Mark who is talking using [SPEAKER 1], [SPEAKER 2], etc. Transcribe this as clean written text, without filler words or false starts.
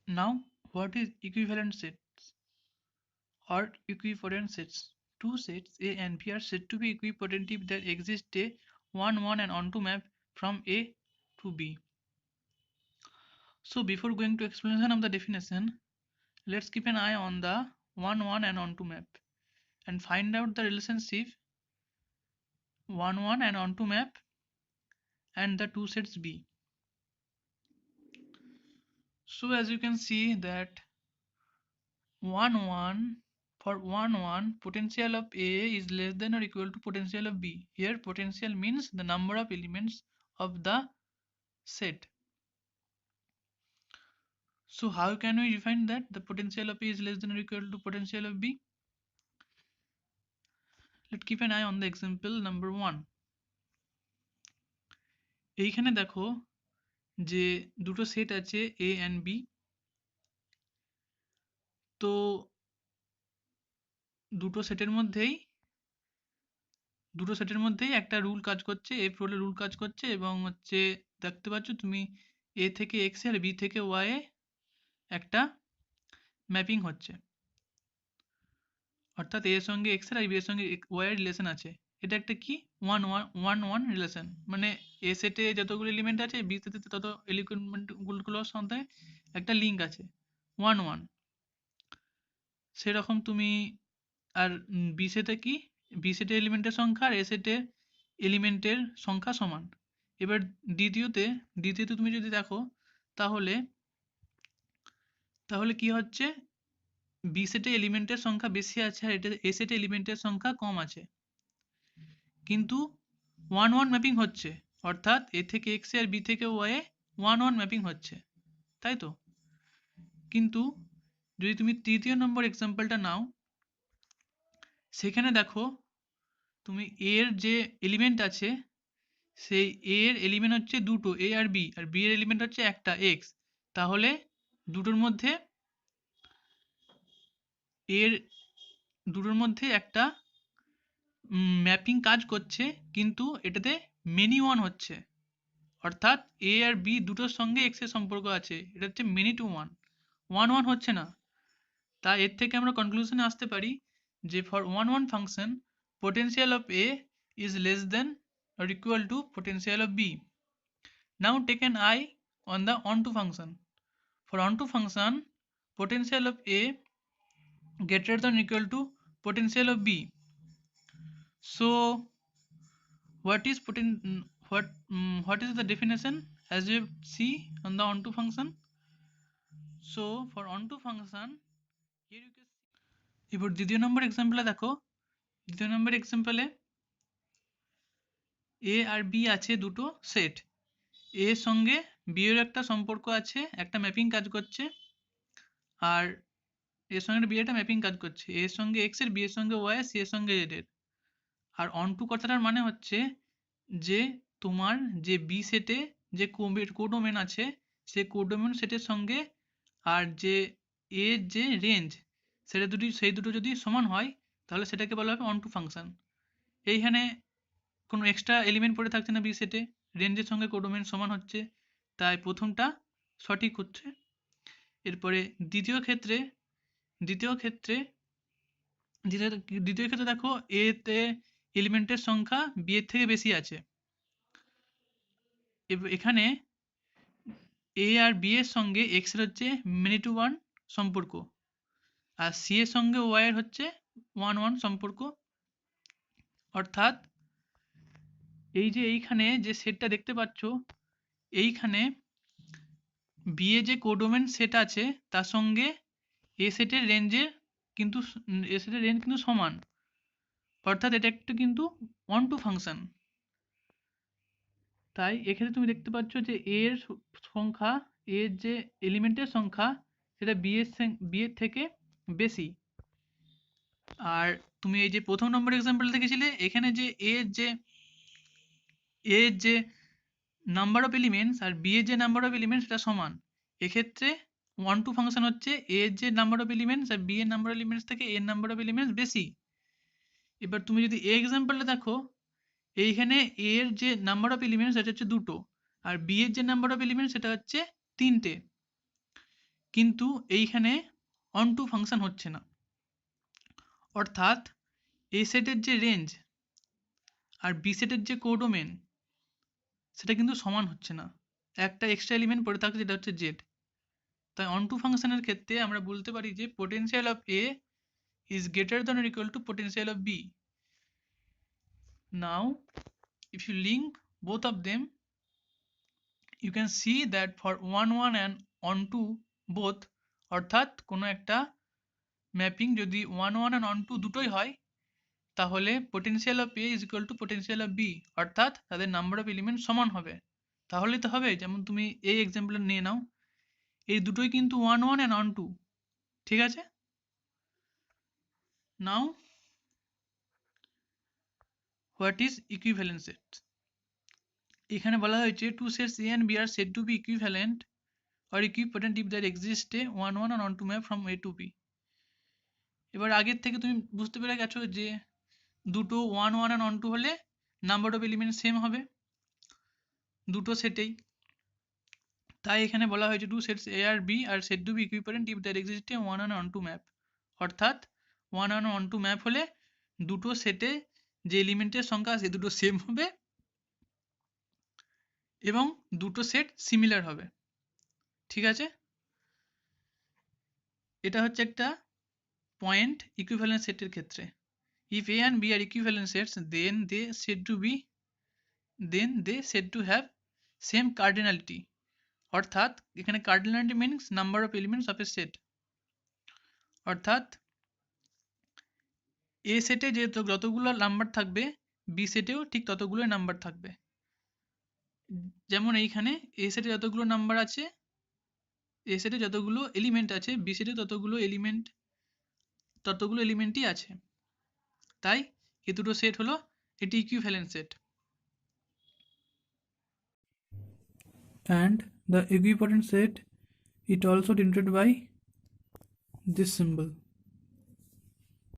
[SPEAKER 1] Now, what is equivalent sets or equipotent sets? Two sets A and B are said to be equipotent if there exists a 1 1 and onto map from A to B. So before going to explanation of the definition, let's keep an eye on the 1 1 and onto map and find out the relationship 1 1 and onto map and the two sets B. So as you can see that 1 1, for 1 1, potential of A is less than or equal to potential of B. Here potential means the number of elements of the set. So how can we define that the potential of A is less than or equal to potential of B? Let's keep an eye on the example number 1. এইখানে দেখো যে দুটো set আছে A and B, তো দুটো সেটের মধ্যেই একটা রুল কাজ করছে, এফ রোলে রুল কাজ করছে এবং হচ্ছে দেখতে পাচ্ছ তুমি এ থেকে এক্স আর বি থেকে ওয়াই এ একটা ম্যাপিং হচ্ছে, অর্থাৎ এর সঙ্গে এক্স আর বি এর সঙ্গে ওয়াই এর রিলেশন আছে। এটা একটা কি one one one one relation, মানে এ সেটে যতগুলো এলিমেন্ট আছে বি সেটে তত এলিমেন্টগুলোর সাথে একটা লিঙ্ক আছে ওয়ান ওয়ান। সেরকম তুমি আর বি সেটে কি বি সেটে এলিমেন্টের সংখ্যা আর এ সেটে এলিমেন্টের সংখ্যা সমান। এবার দ্বিতীয়তে তুমি যদি দেখো তাহলে তাহলে কি হচ্ছে, বি সেটে এলিমেন্টের সংখ্যা বেশি আছে আর এটা এ সেটে এলিমেন্টের সংখ্যা কম আছে, কিন্তু ওয়ান ওয়ান ম্যাপিং হচ্ছে, অর্থাৎ এ থেকে এক্স আর বি থেকে Y A one one mapping হচ্ছে, তাই তো? কিন্তু যদি তুমি তৃতীয় নম্বর এক্সাম্পলটা নাও, সেখানে দেখো তুমি এর যে এলিমেন্ট আছে সেই এ এর এলিমেন্ট হচ্ছে দুটো এ আর বি, আর বি এর এলিমেন্ট হচ্ছে একটা এক্স, তাহলে দুটোর মধ্যে এর দুটোর মধ্যে একটা ম্যাপিং কাজ করছে, কিন্তু এটাতে মেনি ওয়ান হচ্ছে, অর্থাৎ এ আর বি দুটোর সঙ্গে এক্স এর সম্পর্ক আছে, এটা হচ্ছে many two one, one one হচ্ছে না। তাই এর থেকে আমরা কনক্লুশনে আসতে পারি যে for one one function potential of A is less than or equal to potential of B. Now take an eye on the onto function. For onto function, potential of A greater than or equal to potential of B. So what is the definition as you see on the onto function? So for onto function, here you can see, এবার দ্বিতীয় নম্বর এক্সাম্পলে দেখো, দ্বিতীয় নম্বর এক্সাম্পলে এ আর B আছে দুটো set, এর সঙ্গে B এর একটা সম্পর্ক আছে, একটা ম্যাপিং কাজ করছে, আর এর সঙ্গে বি একটা ম্যাপিং কাজ করছে, এর সঙ্গে এক্স এর বি এর সঙ্গে ওয়াই এর সি এর সঙ্গে জেড এর। আর অনটু কথাটার মানে হচ্ছে যে তোমার যে বি সেটে যে কোডোমেন আছে সে কোডোমেন সেটের সঙ্গে আর যে এর যে রেঞ্জ সেই দুটো যদি সমান হয় তাহলে সেটাকে বলা হবে অনটু ফাংশন। এইখানে কোনো এক্সট্রা এলিমেন্ট পড়ে থাকছে না বি সেটে, রেঞ্জের সঙ্গে কোডোমেন সমান হচ্ছে, তাই প্রথমটা সঠিক হচ্ছে। এরপরে দ্বিতীয় ক্ষেত্রে দ্বিতীয় ক্ষেত্রে দ্বিতীয় ক্ষেত্রে দেখো এতে এলিমেন্টের সংখ্যা বি এর থেকে বেশি আছে, এখানে এ আর বি এর সঙ্গে এক্স এর হচ্ছে মেনি টু ওয়ান সম্পর্ক, আর সি এর সঙ্গে ওয়াই এর হচ্ছে ওয়ান ওয়ান সম্পর্ক, অর্থাৎ এই যে এইখানে যে সেটটা দেখতে পাচ্ছ, এইখানে বি এ যে কোডোমেন সেট আছে তার সঙ্গে এ সেটের রেঞ্জের কিন্তু এ সেটের রেঞ্জ কিন্তু সমান, অর্থাৎ এটা একটা কিন্তু ওয়ান টু ফাংশন। তাই এখানে তুমি দেখতে পাচ্ছ যে এর সংখ্যা, এর যে এলিমেন্টের সংখ্যা সেটা বি এর থেকে বেশি। আর তুমি এই যে প্রথম নম্বর এক্সাম্পল দেখেছিলে, এখানে যে এর যে নাম্বার অফ এলিমেন্টস আর বি এর যে নাম্বার অফ এলিমেন্টস সেটা সমান, এক্ষেত্রে ওয়ান টু ফাংশন হচ্ছে এর যে নাম্বার অফ এলিমেন্টস আর বি এর নাম্বার অফ এলিমেন্টস থেকে এর নাম্বার অফ এলিমেন্টস বেশি। এবার তুমি যদি এই এক্সাম্পলটা দেখো, এইখানে এর যে নাম্বার অফ এলিমেন্টস সেটা হচ্ছে দুটো, আর বি এর যে নাম্বার অফ এলিমেন্টস সেটা হচ্ছে তিনটে, কিন্তু এইখানে অন টু ফাংশন হচ্ছে না, অর্থাৎ এ সেটের যে রেঞ্জ আর বি সেটের যে কোডোমেন সেটা কিন্তু সমান হচ্ছে না, একটা এক্সট্রা এলিমেন্ট পড়ে থাকছে যেটা হচ্ছে জেড। তাই অন টু ফাংশনের ক্ষেত্রে আমরা বলতে পারি যে potential of A is greater than or equal to potential of B. Now if you link both of them, you can see that for 1 1 and on 2 both, অর্থাৎ কোনো একটা ম্যাপিং যদি 1 1 and on 2 দুটোই হয় তাহলে potential of A is equal to potential of B, অর্থাৎ তাদের number of element সমান হবে। তাহলে তো হবে, যেমন তুমি এই এক্সাম্পল নিয়ে নাও, এই দুটোই কিন্তু 1 1 and on 2, ঠিক আছে। Now what is equivalent set? এখানে বলা হয়েছে two sets A and B R said to be equivalent or equipotent if there exists a 1 1 and onto map from A to B। এবার আগের থেকে তুমি বুঝতে পেরে গেছো যে দুটো 1 1 and onto হলে নাম্বার অফ এলিমেন্ট সেম হবে দুটো সেটেই। তাই এখানে বলা হয়েছে টু সেটস এ আর B R said to be equivalent if there exist a 1 1 and onto map, অর্থাৎ 1 1 and onto ম্যাপ হলে দুটো সেটে যে এলিমেন্টের সংখ্যা সে দুটো সেম হবে এবং দুটো সেট সিমিলার হবে, ঠিক আছে। এটা হচ্ছে একটা পয়েন্ট ইকুইভ্যালেন্ট সেটের ক্ষেত্রে। If A and B are equivalent sets, then they said to have same cardinality, অর্থাৎ এখানে cardinality means number of elements of a set, অর্থাৎ A সেটে যে যতগুলো নাম্বার থাকবে B সেটেও ঠিক ততগুলো নাম্বার থাকবে। যেমন এইখানে A সেটে যতগুলো নাম্বার আছে, A সেটে যতগুলো এলিমেন্ট আছে B সেটে ততগুলো এলিমেন্টই আছে। তাই এই দুটো সেট হলো এটি equivalent set. And the equivalent set it also denoted by this symbol.